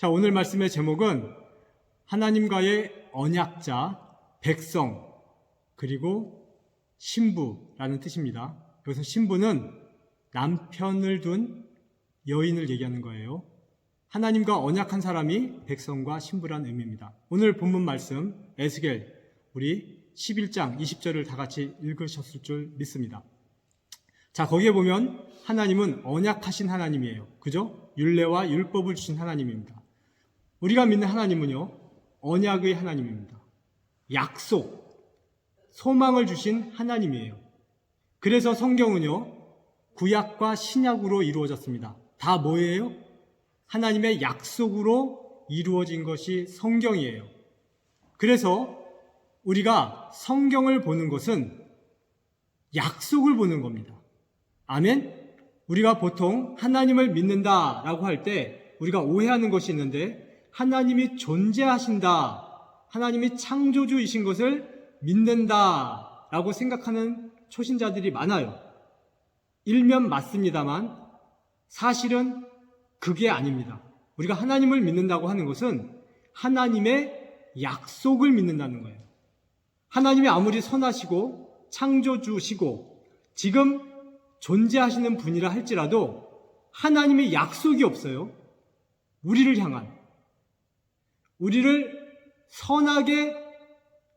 자, 오늘 말씀의 제목은 하나님과의 언약자, 백성, 그리고 신부라는 뜻입니다. 여기서 신부는 남편을 둔 여인을 얘기하는 거예요. 하나님과 언약한 사람이 백성과 신부란 의미입니다. 오늘 본문 말씀 에스겔 우리 11장 20절을 다 같이 읽으셨을 줄 믿습니다. 자, 거기에 보면 하나님은 언약하신 하나님이에요. 그죠? 율례와 율법을 주신 하나님입니다. 우리가 믿는 하나님은요, 언약의 하나님입니다. 약속, 소망을 주신 하나님이에요. 그래서 성경은요, 구약과 신약으로 이루어졌습니다. 다 뭐예요? 하나님의 약속으로 이루어진 것이 성경이에요. 그래서 우리가 성경을 보는 것은 약속을 보는 겁니다. 아멘? 우리가 보통 하나님을 믿는다라고 할 때 우리가 오해하는 것이 있는데, 하나님이 존재하신다, 하나님이 창조주이신 것을 믿는다라고 생각하는 초신자들이 많아요. 일면 맞습니다만 사실은 그게 아닙니다. 우리가 하나님을 믿는다고 하는 것은 하나님의 약속을 믿는다는 거예요. 하나님이 아무리 선하시고 창조주시고 지금 존재하시는 분이라 할지라도 하나님의 약속이 없어요. 우리를 향한, 우리를 선하게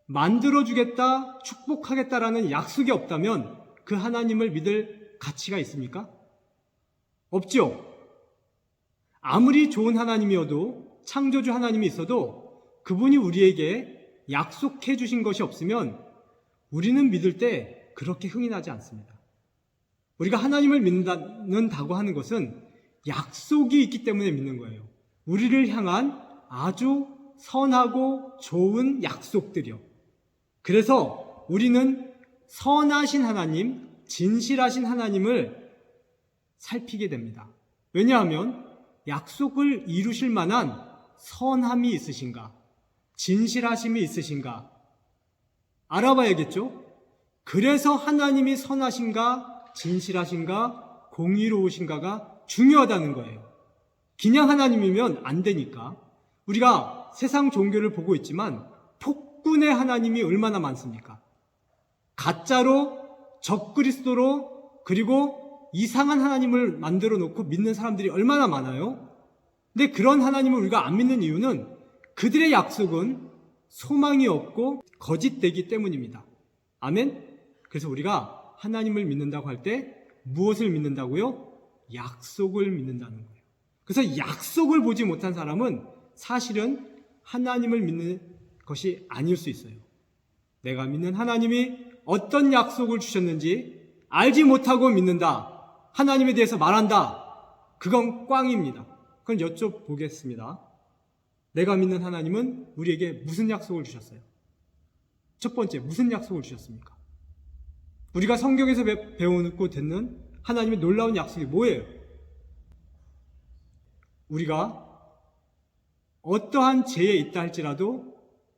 만들어주겠다, 축복하겠다라는 약속이 없다면 그 하나님을 믿을 가치가 있습니까? 없죠. 아무리 좋은 하나님이어도, 창조주 하나님이 있어도 그분이 우리에게 약속해 주신 것이 없으면 우리는 믿을 때 그렇게 흥이 나지 않습니다. 우리가 하나님을 믿는다고 하는 것은 약속이 있기 때문에 믿는 거예요. 우리를 향한 아주 선하고 좋은 약속들이요. 그래서 우리는 선하신 하나님, 진실하신 하나님을 살피게 됩니다. 왜냐하면 약속을 이루실 만한 선함이 있으신가, 진실하심이 있으신가 알아봐야겠죠? 그래서 하나님이 선하신가, 진실하신가, 공의로우신가가 중요하다는 거예요. 그냥 하나님이면 안 되니까. 우리가 세상 종교를 보고 있지만 폭군의 하나님이 얼마나 많습니까? 가짜로, 적그리스도로, 그리고 이상한 하나님을 만들어 놓고 믿는 사람들이 얼마나 많아요? 근데 그런 하나님을 우리가 안 믿는 이유는 그들의 약속은 소망이 없고 거짓되기 때문입니다. 아멘? 그래서 우리가 하나님을 믿는다고 할 때 무엇을 믿는다고요? 약속을 믿는다는 거예요. 그래서 약속을 보지 못한 사람은 사실은 하나님을 믿는 것이 아닐 수 있어요. 내가 믿는 하나님이 어떤 약속을 주셨는지 알지 못하고 믿는다, 하나님에 대해서 말한다, 그건 꽝입니다. 그건 여쭤보겠습니다. 내가 믿는 하나님은 우리에게 무슨 약속을 주셨어요? 첫 번째, 무슨 약속을 주셨습니까? 우리가 성경에서 배우고 듣는 하나님의 놀라운 약속이 뭐예요? 우리가 어떠한 죄에 있다 할지라도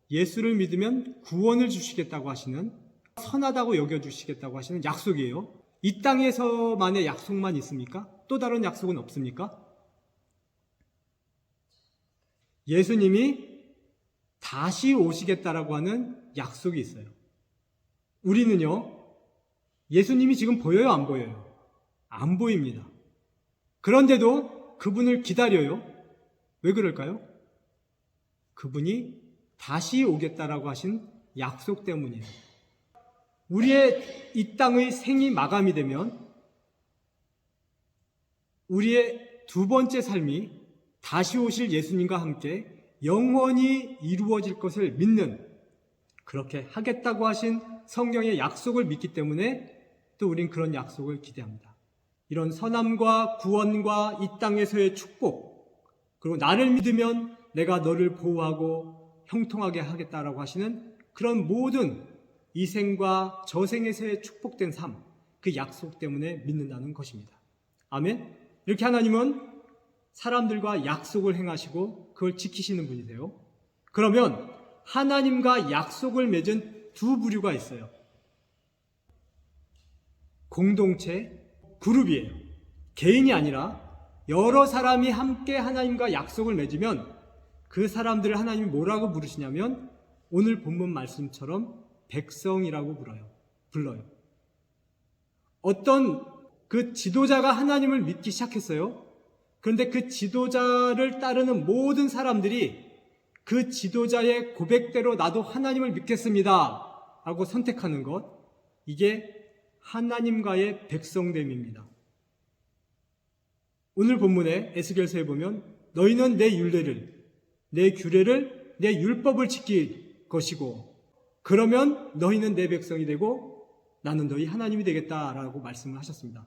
예수를 믿으면 구원을 주시겠다고 하시는, 선하다고 여겨주시겠다고 하시는 약속이에요. 이 땅에서만의 약속만 있습니까? 또 다른 약속은 없습니까? 예수님이 다시 오시겠다라고 하는 약속이 있어요. 우리는요, 예수님이 지금 보여요, 안 보여요? 안 보입니다. 그런데도 그분을 기다려요. 왜 그럴까요? 그분이 다시 오겠다라고 하신 약속 때문이에요. 우리의 이 땅의 생이 마감이 되면 우리의 두 번째 삶이 다시 오실 예수님과 함께 영원히 이루어질 것을 믿는, 그렇게 하겠다고 하신 성경의 약속을 믿기 때문에 또 우린 그런 약속을 기대합니다. 이런 선함과 구원과 이 땅에서의 축복, 그리고 나를 믿으면 내가 너를 보호하고 형통하게 하겠다라고 하시는 그런 모든 이 생과 저생에서의 축복된 삶, 그 약속 때문에 믿는다는 것입니다. 아멘? 이렇게 하나님은 사람들과 약속을 행하시고 그걸 지키시는 분이세요. 그러면 하나님과 약속을 맺은 두 부류가 있어요. 공동체, 그룹이에요. 개인이 아니라 여러 사람이 함께 하나님과 약속을 맺으면 그 사람들을 하나님이 뭐라고 부르시냐면 오늘 본문 말씀처럼 백성이라고 불러요. 어떤 그 지도자가 하나님을 믿기 시작했어요. 그런데 그 지도자를 따르는 모든 사람들이 그 지도자의 고백대로 나도 하나님을 믿겠습니다 라고 선택하는 것, 이게 하나님과의 백성됨입니다. 오늘 본문에 에스겔서에 보면 너희는 내 율례를, 내 규례를, 내 율법을 지킬 것이고 그러면 너희는 내 백성이 되고 나는 너희 하나님이 되겠다라고 말씀을 하셨습니다.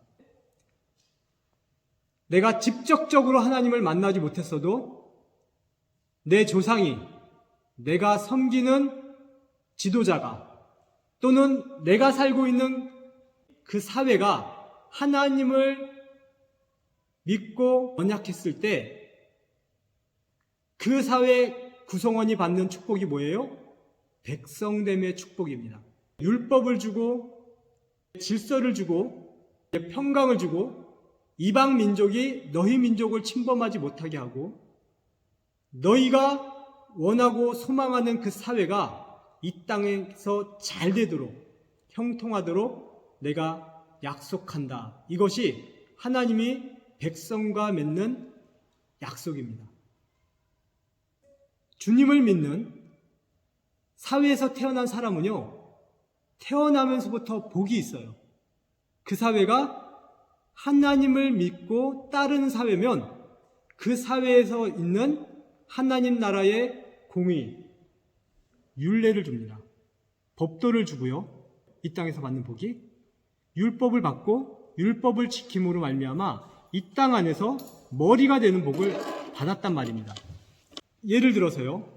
내가 직접적으로 하나님을 만나지 못했어도 내 조상이, 내가 섬기는 지도자가 또는 내가 살고 있는 그 사회가 하나님을 믿고 언약했을 때 그 사회 구성원이 받는 축복이 뭐예요? 백성됨의 축복입니다. 율법을 주고 질서를 주고 평강을 주고 이방 민족이 너희 민족을 침범하지 못하게 하고 너희가 원하고 소망하는 그 사회가 이 땅에서 잘 되도록 형통하도록 내가 약속한다. 이것이 하나님이 백성과 맺는 약속입니다. 주님을 믿는 사회에서 태어난 사람은요, 태어나면서부터 복이 있어요. 그 사회가 하나님을 믿고 따르는 사회면 그 사회에서 있는 하나님 나라의 공의, 율례를 줍니다. 법도를 주고요. 이 땅에서 받는 복이 율법을 받고 율법을 지킴으로 말미암아 이 땅 안에서 머리가 되는 복을 받았단 말입니다. 예를 들어서요.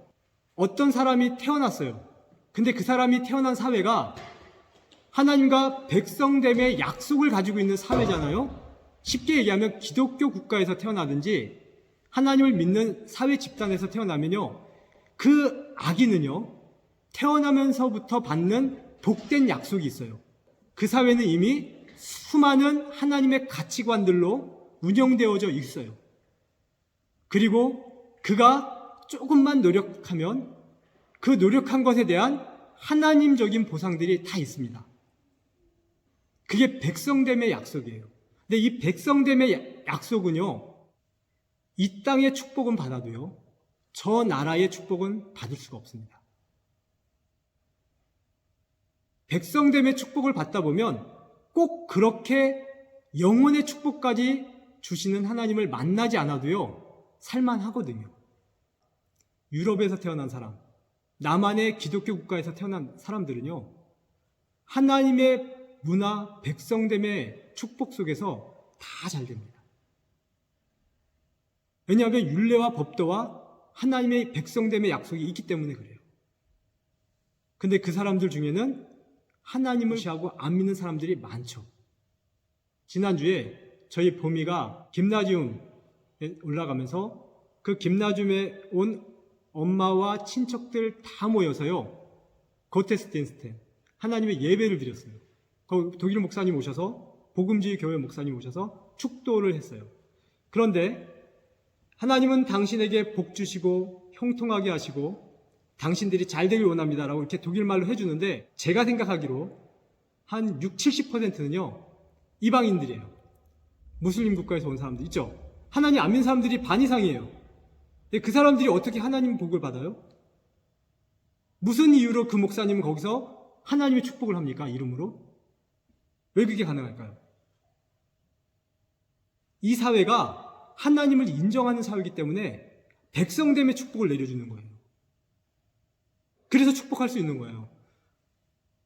어떤 사람이 태어났어요. 근데 그 사람이 태어난 사회가 하나님과 백성됨의 약속을 가지고 있는 사회잖아요. 쉽게 얘기하면 기독교 국가에서 태어나든지 하나님을 믿는 사회 집단에서 태어나면요. 그 아기는요. 태어나면서부터 받는 복된 약속이 있어요. 그 사회는 이미 수많은 하나님의 가치관들로 운영되어져 있어요. 그리고 그가 조금만 노력하면 그 노력한 것에 대한 하나님적인 보상들이 다 있습니다. 그게 백성됨의 약속이에요. 근데 이 백성됨의 약속은요, 이 땅의 축복은 받아도요, 저 나라의 축복은 받을 수가 없습니다. 백성됨의 축복을 받다 보면 꼭 그렇게 영혼의 축복까지 주시는 하나님을 만나지 않아도요, 살만하거든요. 유럽에서 태어난 사람, 남한의 기독교 국가에서 태어난 사람들은요, 하나님의 문화, 백성됨의 축복 속에서 다 잘 됩니다. 왜냐하면 율례와 법도와 하나님의 백성됨의 약속이 있기 때문에 그래요. 근데 그 사람들 중에는 하나님을 무시하고 안 믿는 사람들이 많죠. 지난주에 저희 보미가 김나지움에 올라가면서 그 김나지움에 온 엄마와 친척들 다 모여서요, 고테스텐스텐 하나님의 예배를 드렸어요. 독일 목사님 오셔서, 복음주의 교회 목사님 오셔서 축도를 했어요. 그런데 하나님은 당신에게 복 주시고 형통하게 하시고 당신들이 잘 되길 원합니다라고 이렇게 독일말로 해주는데, 제가 생각하기로 한 60-70%는요 이방인들이에요. 무슬림 국가에서 온 사람들 있죠. 하나님 안 믿는 사람들이 반 이상이에요. 근데 그 사람들이 어떻게 하나님 복을 받아요? 무슨 이유로 그 목사님은 거기서 하나님의 축복을 합니까? 이름으로? 왜 그게 가능할까요? 이 사회가 하나님을 인정하는 사회이기 때문에 백성됨의 축복을 내려주는 거예요. 그래서 축복할 수 있는 거예요.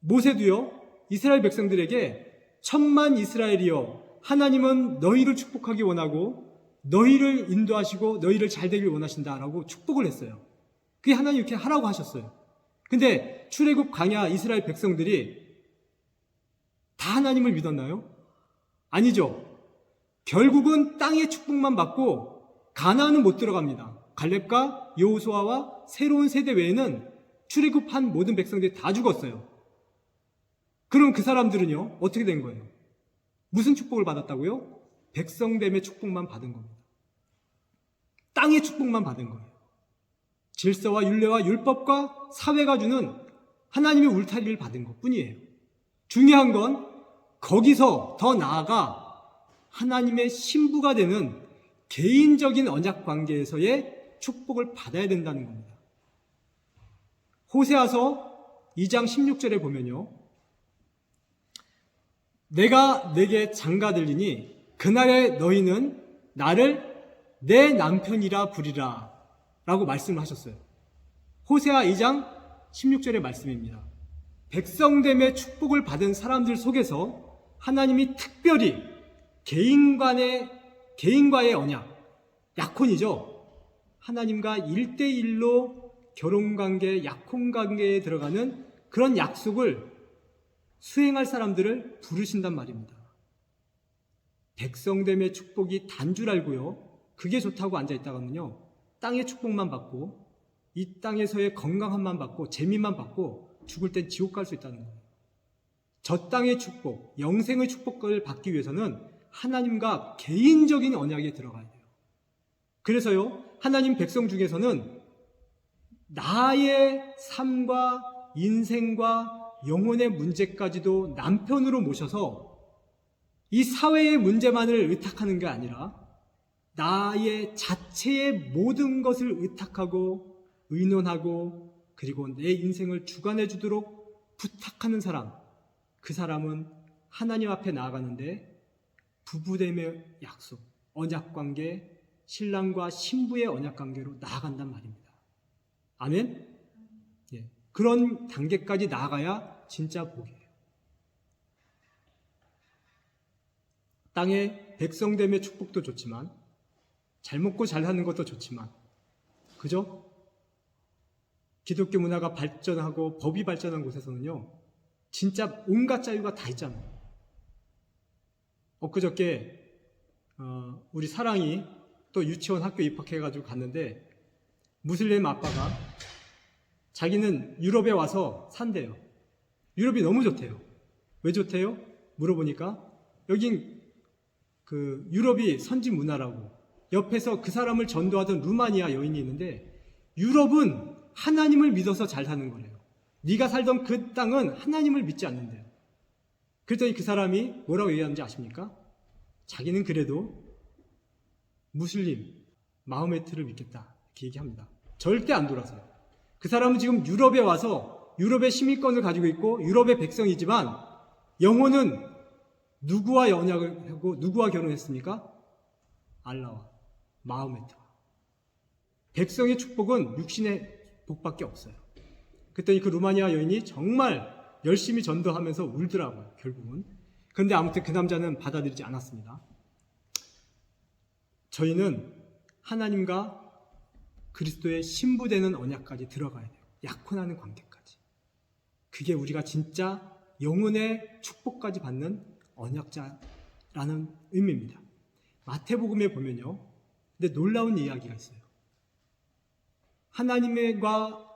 모세도요, 이스라엘 백성들에게 천만 이스라엘이여, 하나님은 너희를 축복하기 원하고 너희를 인도하시고 너희를 잘 되길 원하신다라고 축복을 했어요. 그게 하나님 이렇게 하라고 하셨어요. 근데 출애굽 광야 이스라엘 백성들이 다 하나님을 믿었나요? 아니죠. 결국은 땅의 축복만 받고 가나안은 못 들어갑니다. 갈렙과 여호수아와 새로운 세대 외에는 출애굽한 모든 백성들이 다 죽었어요. 그럼 그 사람들은요, 어떻게 된 거예요? 무슨 축복을 받았다고요? 백성됨의 축복만 받은 겁니다. 땅의 축복만 받은 거예요. 질서와 율례와 율법과 사회가 주는 하나님의 울타리를 받은 것뿐이에요. 중요한 건 거기서 더 나아가 하나님의 신부가 되는 개인적인 언약 관계에서의 축복을 받아야 된다는 겁니다. 호세아서 2장 16절에 보면요. 내가 내게 장가들리니 그날에 너희는 나를 내 남편이라 부리라 라고 말씀을 하셨어요. 호세아 2장 16절의 말씀입니다. 백성됨의 축복을 받은 사람들 속에서 하나님이 특별히 개인과의 언약, 약혼이죠. 하나님과 1대1로 결혼관계, 약혼관계에 들어가는 그런 약속을 수행할 사람들을 부르신단 말입니다. 백성됨의 축복이 단 줄 알고요. 그게 좋다고 앉아있다가는요. 땅의 축복만 받고 이 땅에서의 건강함만 받고 재미만 받고 죽을 땐 지옥 갈 수 있다는 거예요. 저 땅의 축복, 영생의 축복을 받기 위해서는 하나님과 개인적인 언약에 들어가야 돼요. 그래서요. 하나님 백성 중에서는 나의 삶과 인생과 영혼의 문제까지도 남편으로 모셔서 이 사회의 문제만을 의탁하는 게 아니라 나의 자체의 모든 것을 의탁하고 의논하고 그리고 내 인생을 주관해 주도록 부탁하는 사람, 그 사람은 하나님 앞에 나아가는데 부부됨의 약속, 언약관계, 신랑과 신부의 언약관계로 나아간단 말입니다. 아멘? 예, 그런 단계까지 나아가야 진짜 복이에요. 땅의 백성됨의 축복도 좋지만 잘 먹고 잘 사는 것도 좋지만 그죠? 기독교 문화가 발전하고 법이 발전한 곳에서는요 진짜 온갖 자유가 다 있잖아요. 엊그저께 우리 사랑이 또 유치원 학교 입학해가지고 갔는데 무슬림 아빠가 자기는 유럽에 와서 산대요. 유럽이 너무 좋대요. 왜 좋대요? 물어보니까 여긴 그 유럽이 선진 문화라고 옆에서 그 사람을 전도하던 루마니아 여인이 있는데 유럽은 하나님을 믿어서 잘 사는 거래요. 네가 살던 그 땅은 하나님을 믿지 않는데요. 그랬더니 그 사람이 뭐라고 얘기하는지 아십니까? 자기는 그래도 무슬림 마호메트를 믿겠다 이렇게 얘기합니다. 절대 안 돌아서요. 그 사람은 지금 유럽에 와서 유럽의 시민권을 가지고 있고 유럽의 백성이지만 영혼은 누구와 연약을 하고 누구와 결혼했습니까? 알라와 마호메트와. 백성의 축복은 육신의 복밖에 없어요. 그랬더니 그 루마니아 여인이 정말 열심히 전도하면서 울더라고요. 결국은. 그런데 아무튼 그 남자는 받아들이지 않았습니다. 저희는 하나님과 그리스도의 신부되는 언약까지 들어가야 돼요. 약혼하는 관계까지. 그게 우리가 진짜 영혼의 축복까지 받는 언약자라는 의미입니다. 마태복음에 보면요. 근데 놀라운 이야기가 있어요. 하나님과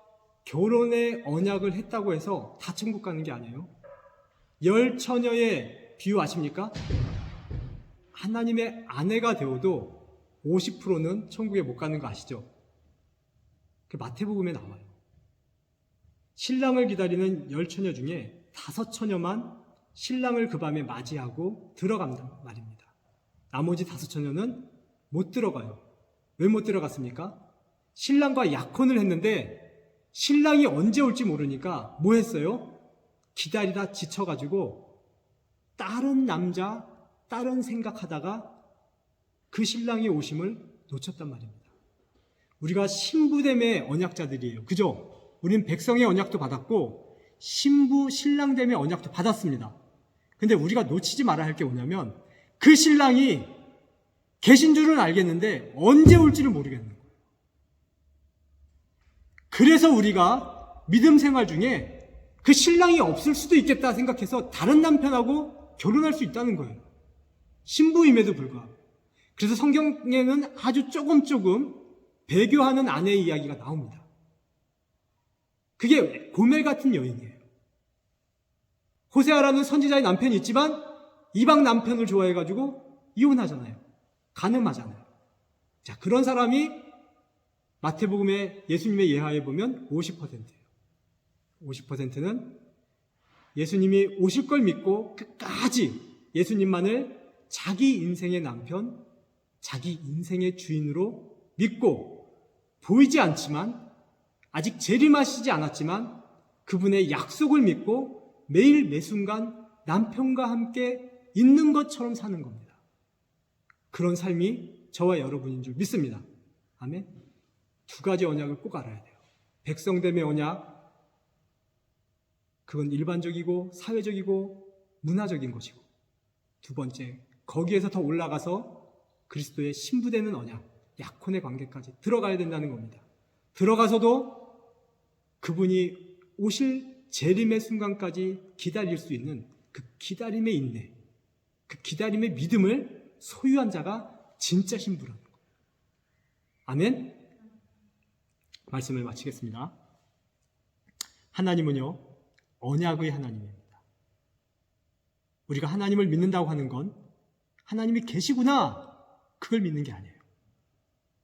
결혼의 언약을 했다고 해서 다 천국 가는 게 아니에요. 10처녀의 비유 아십니까? 하나님의 아내가 되어도 50%는 천국에 못 가는 거 아시죠? 그 마태복음에 나와요. 신랑을 기다리는 10처녀 중에 5처녀만 신랑을 그 밤에 맞이하고 들어간단 말입니다. 나머지 5처녀는 못 들어가요. 왜 못 들어갔습니까? 신랑과 약혼을 했는데 신랑이 언제 올지 모르니까 뭐 했어요? 기다리다 지쳐가지고 다른 남자, 다른 생각하다가 그 신랑의 오심을 놓쳤단 말입니다. 우리가 신부됨의 언약자들이에요. 그죠? 우린 백성의 언약도 받았고 신부, 신랑됨의 언약도 받았습니다. 근데 우리가 놓치지 말아야 할 게 뭐냐면 그 신랑이 계신 줄은 알겠는데 언제 올지를 모르겠는 거예요. 그래서 우리가 믿음 생활 중에 그 신랑이 없을 수도 있겠다 생각해서 다른 남편하고 결혼할 수 있다는 거예요. 신부임에도 불구하고. 그래서 성경에는 아주 조금 배교하는 아내의 이야기가 나옵니다. 그게 고멜 같은 여인이에요. 호세아라는 선지자의 남편이 있지만 이방 남편을 좋아해가지고 이혼하잖아요. 간음하잖아요. 자, 그런 사람이 마태복음의 예수님의 예화에 보면 50%예요. 50%는 예수님이 오실 걸 믿고 끝까지 예수님만을 자기 인생의 남편, 자기 인생의 주인으로 믿고 보이지 않지만 아직 재림하시지 않았지만 그분의 약속을 믿고 매일 매순간 남편과 함께 있는 것처럼 사는 겁니다. 그런 삶이 저와 여러분인 줄 믿습니다. 아멘. 두 가지 언약을 꼭 알아야 돼요. 백성됨의 언약, 그건 일반적이고 사회적이고 문화적인 것이고, 두 번째, 거기에서 더 올라가서 그리스도의 신부되는 언약, 약혼의 관계까지 들어가야 된다는 겁니다. 들어가서도 그분이 오실 재림의 순간까지 기다릴 수 있는 그 기다림의 인내, 그 기다림의 믿음을 소유한 자가 진짜 신부라는 거예요. 아멘? 말씀을 마치겠습니다. 하나님은요, 언약의 하나님입니다. 우리가 하나님을 믿는다고 하는 건 하나님이 계시구나, 그걸 믿는 게 아니에요.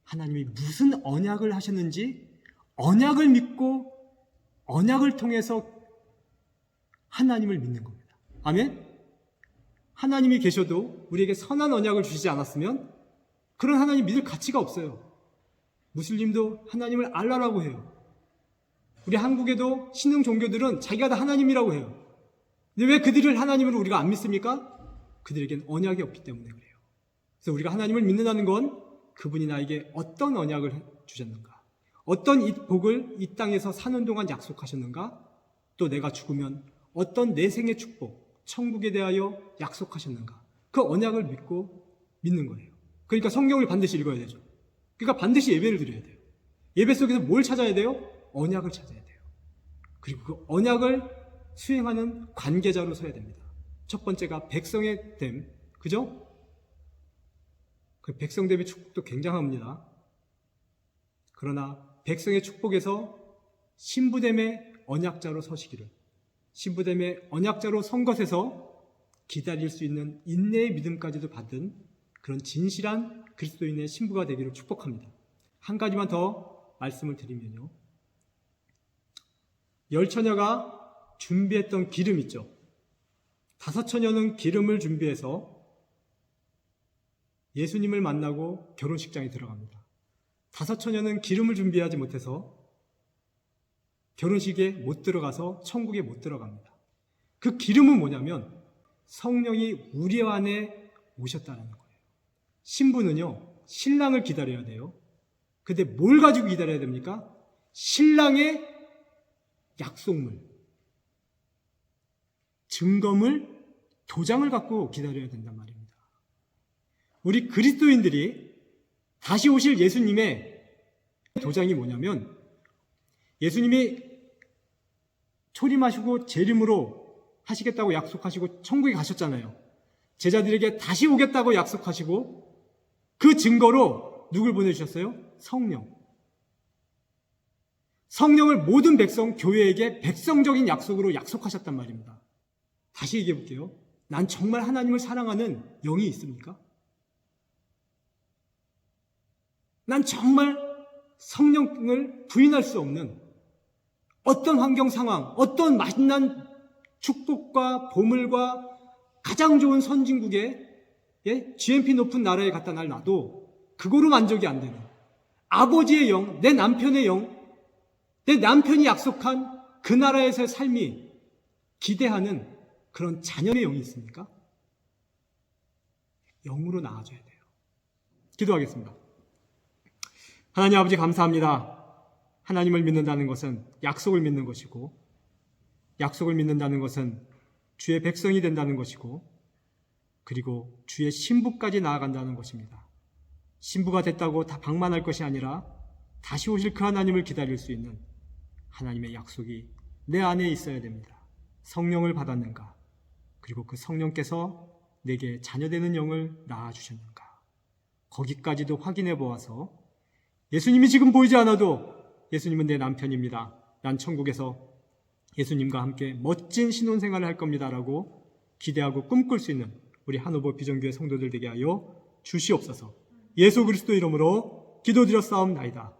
하나님이 무슨 언약을 하셨는지 언약을 믿고 언약을 통해서 하나님을 믿는 겁니다. 아멘? 하나님이 계셔도 우리에게 선한 언약을 주시지 않았으면 그런 하나님 믿을 가치가 없어요. 무슬림도 하나님을 알라라고 해요. 우리 한국에도 신흥 종교들은 자기가 다 하나님이라고 해요. 근데 왜 그들을 하나님으로 우리가 안 믿습니까? 그들에겐 언약이 없기 때문에 그래요. 그래서 우리가 하나님을 믿는다는 건 그분이 나에게 어떤 언약을 주셨는가, 어떤 이 복을 이 땅에서 사는 동안 약속하셨는가, 또 내가 죽으면 어떤 내 생의 축복, 천국에 대하여 약속하셨는가, 그 언약을 믿고 믿는 거예요. 그러니까 성경을 반드시 읽어야 되죠. 그러니까 반드시 예배를 드려야 돼요. 예배 속에서 뭘 찾아야 돼요? 언약을 찾아야 돼요. 그리고 그 언약을 수행하는 관계자로 서야 됩니다. 첫 번째가 백성의 됨, 그죠? 그 백성됨의 축복도 굉장합니다. 그러나 백성의 축복에서 신부됨의 언약자로 서시기를, 신부됨의 언약자로 선 것에서 기다릴 수 있는 인내의 믿음까지도 받은 그런 진실한 그리스도인의 신부가 되기를 축복합니다. 한 가지만 더 말씀을 드리면요, 열 처녀가 준비했던 기름 있죠. 다섯 처녀는 기름을 준비해서 예수님을 만나고 결혼식장에 들어갑니다. 다섯 처녀는 기름을 준비하지 못해서 결혼식에 못 들어가서 천국에 못 들어갑니다. 그 기름은 뭐냐면 성령이 우리 안에 오셨다는 거예요. 신부는요, 신랑을 기다려야 돼요. 근데 뭘 가지고 기다려야 됩니까? 신랑의 약속물, 증거물, 도장을 갖고 기다려야 된단 말입니다. 우리 그리스도인들이 다시 오실 예수님의 도장이 뭐냐면, 예수님이 초림하시고 재림으로 하시겠다고 약속하시고 천국에 가셨잖아요. 제자들에게 다시 오겠다고 약속하시고 그 증거로 누굴 보내주셨어요? 성령. 성령을 모든 백성, 교회에게 백성적인 약속으로 약속하셨단 말입니다. 다시 얘기해 볼게요. 난 정말 하나님을 사랑하는 영이 있습니까? 난 정말 성령을 부인할 수 없는 어떤 환경 상황, 어떤 맛난 축복과 보물과 가장 좋은 선진국에 GNP 높은 나라에 갖다 놔도 그거로 만족이 안 되는 아버지의 영, 내 남편의 영, 내 남편이 약속한 그 나라에서의 삶이 기대하는 그런 자녀의 영이 있습니까? 영으로 나아져야 돼요. 기도하겠습니다. 하나님 아버지, 감사합니다. 하나님을 믿는다는 것은 약속을 믿는 것이고, 약속을 믿는다는 것은 주의 백성이 된다는 것이고, 그리고 주의 신부까지 나아간다는 것입니다. 신부가 됐다고 다 방만할 것이 아니라 다시 오실 그 하나님을 기다릴 수 있는 하나님의 약속이 내 안에 있어야 됩니다. 성령을 받았는가? 그리고 그 성령께서 내게 자녀되는 영을 낳아주셨는가? 거기까지도 확인해 보아서 예수님이 지금 보이지 않아도 예수님은 내 남편입니다. 난 천국에서 예수님과 함께 멋진 신혼생활을 할 겁니다 라고 기대하고 꿈꿀 수 있는 우리 한오버 비전교회 성도들 되게 하여 주시옵소서. 예수 그리스도 이름으로 기도드렸사옵나이다.